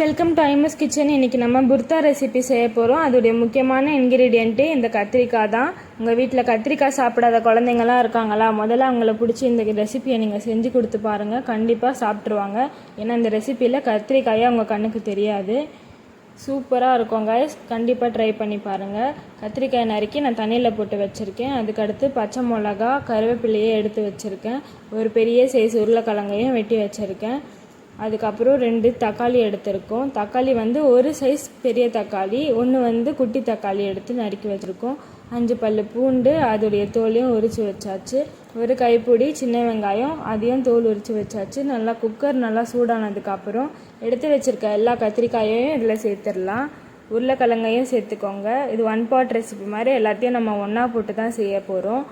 Welcome to ஐமஸ் kitchen. இன்றைக்கி நம்ம புர்தா recipe செய்ய போகிறோம். அதோடைய முக்கியமான இன்க்ரீடியண்ட்டு இந்த கத்திரிக்காய் தான். உங்கள் வீட்டில் கத்திரிக்காய் சாப்பிடாத குழந்தைங்களாம் இருக்காங்களா? முதல்ல அவங்கள பிடிச்சி இந்த ரெசிபியை நீங்கள் செஞ்சு கொடுத்து பாருங்கள். கண்டிப்பாக சாப்பிட்ருவாங்க. ஏன்னா இந்த ரெசிப்பியில் கத்திரிக்காயே அவங்க கண்ணுக்கு தெரியாது. சூப்பராக இருக்கும் கைஸ். கண்டிப்பாக ட்ரை பண்ணி பாருங்கள். கத்திரிக்காய் நறுக்கி நான் தண்ணியில் போட்டு வச்சுருக்கேன். அதுக்கடுத்து பச்சை மிளகா, கருவேப்பிலையே எடுத்து வச்சுருக்கேன். ஒரு பெரிய சைஸ் உருளைக்கிழங்கையும் வெட்டி வச்சுருக்கேன். அதுக்கப்புறம் 2 தக்காளி எடுத்திருக்கோம். தக்காளி ஒரு சைஸ் பெரிய தக்காளி, ஒன்று குட்டி தக்காளி எடுத்து நறுக்கி வச்சுருக்கோம். 5 பல்லு பூண்டு, அதோடைய தோலையும் உரித்து வச்சாச்சு. ஒரு கைப்பிடி சின்ன வெங்காயம், அதையும் தோல் உரித்து வச்சாச்சு. நல்லா குக்கர் நல்லா சூடானதுக்கப்புறம் எடுத்து வச்சுருக்க எல்லா கத்திரிக்காயையும் இதில் சேர்த்துடலாம். உருளைக்கிழங்கையும் சேர்த்துக்கோங்க. இது 1 பாட் ரெசிபி மாதிரி எல்லாத்தையும் நம்ம ஒன்றா போட்டு தான் செய்ய போகிறோம்.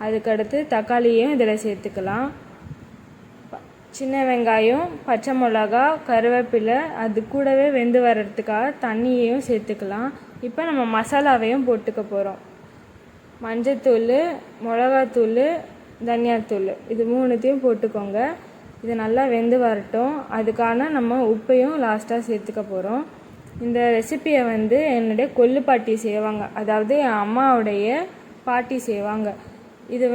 அதுக்கடுத்து தக்காளியும் இதில் சேர்த்துக்கலாம். சின்ன வெங்காயம், பச்சை மிளகா, கருவேப்பிலை, அது கூடவே வெந்து வர்றதுக்காக தண்ணியையும் சேர்த்துக்கலாம். இப்போ நம்ம மசாலாவையும் போட்டுக்க போகிறோம். மஞ்சத்தூள், மிளகாத்தூள், தனியாத்தூள், இது 3த்தையும் போட்டுக்கோங்க. இது நல்லா வெந்து வரட்டும். அதுக்கான நம்ம உப்பையும் லாஸ்ட்டாக சேர்த்துக்க போகிறோம். இந்த ரெசிப்பியை என்னுடைய கொள்ளு பாட்டி செய்வாங்க, அதாவது என் அம்மாவுடைய பாட்டி செய்வாங்க. இது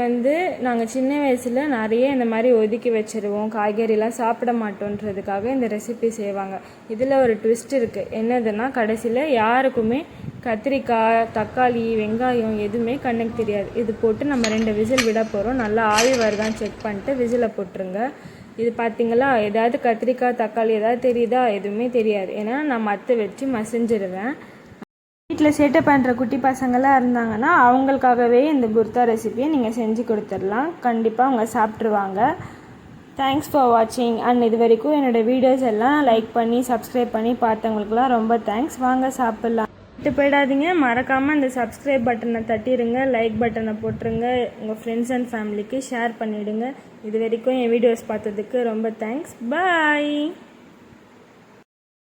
நாங்கள் சின்ன வயசில் நிறைய இந்த மாதிரி ஒதுக்கி வச்சுருவோம். காய்கறிலாம் சாப்பிட மாட்டோன்றதுக்காக இந்த ரெசிபி செய்வாங்க. இதில் ஒரு ட்விஸ்ட் இருக்குது. என்னதுன்னா, கடைசியில் யாருக்குமே கத்திரிக்காய், தக்காளி, வெங்காயம் எதுவுமே கண்ணுக்கு தெரியாது. இது போட்டு நம்ம 2 விசில் விட போகிறோம். நல்லா ஆவி வருதான்னு செக் பண்ணிட்டு விசிலை போட்டுருங்க. இது பார்த்திங்களா, ஏதாவது கத்திரிக்காய், தக்காளி ஏதாவது தெரியுதா? எதுவுமே தெரியாது. ஏன்னா நான் மற்ற வச்சு மசிஞ்சிடுவேன். வீட்டில் சேட்டை பண்ணுற குட்டி பசங்களாம் இருந்தாங்கன்னா அவங்களுக்காகவே இந்த புர்தா ரெசிபியை நீங்கள் செஞ்சு கொடுத்துடலாம். கண்டிப்பாக அவங்க சாப்பிட்ருவாங்க. தேங்க்ஸ் ஃபார் வாட்சிங். அண்ட் இது வரைக்கும் என்னோடய வீடியோஸ் எல்லாம் லைக் பண்ணி சப்ஸ்கிரைப் பண்ணி பார்த்தவங்களுக்குலாம் ரொம்ப தேங்க்ஸ். வாங்க சாப்பிட்லாம். விட்டு போயிடாதீங்க. மறக்காமல் இந்த சப்ஸ்கிரைப் பட்டனை தட்டிடுங்க, லைக் பட்டனை போட்டுருங்க, உங்கள் ஃப்ரெண்ட்ஸ் அண்ட் ஃபேமிலிக்கு ஷேர் பண்ணிவிடுங்க. இது வரைக்கும் என் வீடியோஸ் பார்த்ததுக்கு ரொம்ப தேங்க்ஸ். பாய்.